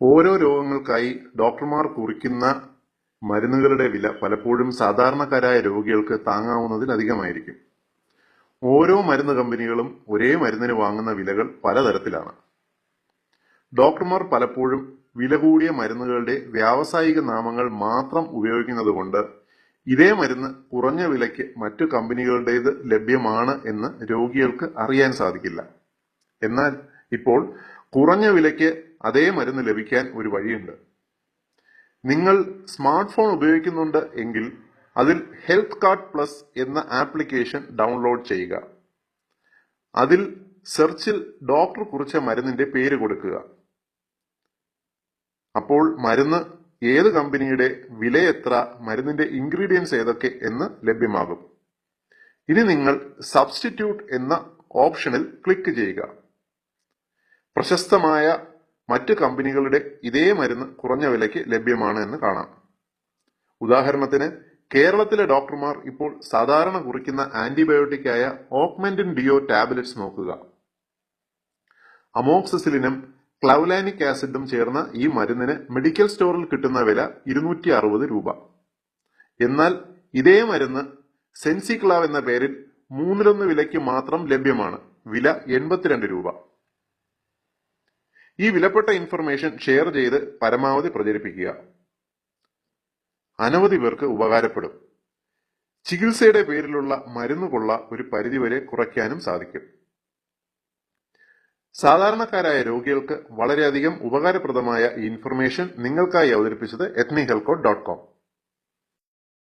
ഓരോ രോഗങ്ങൾക്കായി ഡോക്ടർമാർ കുറിക്കുന്ന മരുന്നുകളുടെ വില പലപ്പോഴും സാധാരണക്കാരായ രോഗികൾക്ക് താങ്ങാവുന്നതിലധികമായിരിക്കും. ഓരോ മരുന്ന് കമ്പനികളും ഒരേ മരുന്നിന് വാങ്ങുന്ന വിലകൾ പലതരത്തിലാണ്. ഡോക്ടർമാർ പലപ്പോഴും വില കൂടിയ മരുന്നുകളുടെ വ്യാവസായിക നാമങ്ങൾ മാത്രം ഉപയോഗിക്കുന്നതുകൊണ്ട് ഇതേ മരുന്ന് കുറഞ്ഞ വിലയ്ക്ക് മറ്റു കമ്പനികളുടേത് ലഭ്യമാണ് എന്ന് രോഗികൾക്ക് അറിയാൻ സാധിക്കില്ല. എന്നാൽ ഇപ്പോൾ കുറഞ്ഞ വിലയ്ക്ക് അതേ മരുന്ന് ലഭിക്കാൻ ഒരു വഴിയുണ്ട്. നിങ്ങൾ സ്മാർട്ട് ഫോൺ ഉപയോഗിക്കുന്നുണ്ട് എങ്കിൽ അതിൽ ഹെൽത്ത് കാർഡ് പ്ലസ് എന്ന ആപ്ലിക്കേഷൻ ഡൗൺലോഡ് ചെയ്യുക. അതിൽ സെർച്ചിൽ ഡോക്ടർ കുറിച്ച മരുന്നിന്റെ പേര് കൊടുക്കുക. അപ്പോൾ മരുന്ന് ഏത് കമ്പനിയുടെ, വില എത്ര, മരുന്നിന്റെ ഇൻഗ്രീഡിയൻസ് ഏതൊക്കെ എന്ന് ലഭ്യമാകും. ഇനി നിങ്ങൾ സബ്സ്റ്റിറ്റ്യൂട്ട് എന്ന ഓപ്ഷനിൽ ക്ലിക്ക് ചെയ്യുക. പ്രശസ്തമായ മറ്റു കമ്പനികളുടെ ഇതേ മരുന്ന് കുറഞ്ഞ വിലയ്ക്ക് ലഭ്യമാണ് എന്ന് കാണാം. ഉദാഹരണത്തിന് കേരളത്തിലെ ഡോക്ടർമാർ ഇപ്പോൾ സാധാരണ കുറിക്കുന്ന ആന്റിബയോട്ടിക്കായ ഓഗ്മെന്റിൻ ഡിയോ ടാബ്ലറ്റ്സ് നോക്കുക. അമോക്സിസിലിനും ക്ലൗലാനിക് ആസിഡും ചേർന്ന ഈ മരുന്നിന് മെഡിക്കൽ സ്റ്റോറിൽ കിട്ടുന്ന വില 260 രൂപ. എന്നാൽ ഇതേ മരുന്ന് സെൻസിക്ലാവ് എന്ന പേരിൽ 1/3 വിലയ്ക്ക് മാത്രം ലഭ്യമാണ്. വില 82 രൂപ. ഈ വിലപ്പെട്ട ഇൻഫർമേഷൻ ഷെയർ ചെയ്ത് പരമാവധി പ്രചരിപ്പിക്കുക. അനവധി പേർക്ക് ഉപകാരപ്പെടും. ചികിത്സയുടെ പേരിലുള്ള മരുന്നുകൊള്ള ഒരു പരിധിവരെ കുറയ്ക്കാനും സാധിക്കും. സാധാരണക്കാരായ രോഗികൾക്ക് വളരെയധികം ഉപകാരപ്രദമായ ഈ ഇൻഫർമേഷൻ നിങ്ങൾക്കായി അവതരിപ്പിച്ചത് ethnihealthcode.com.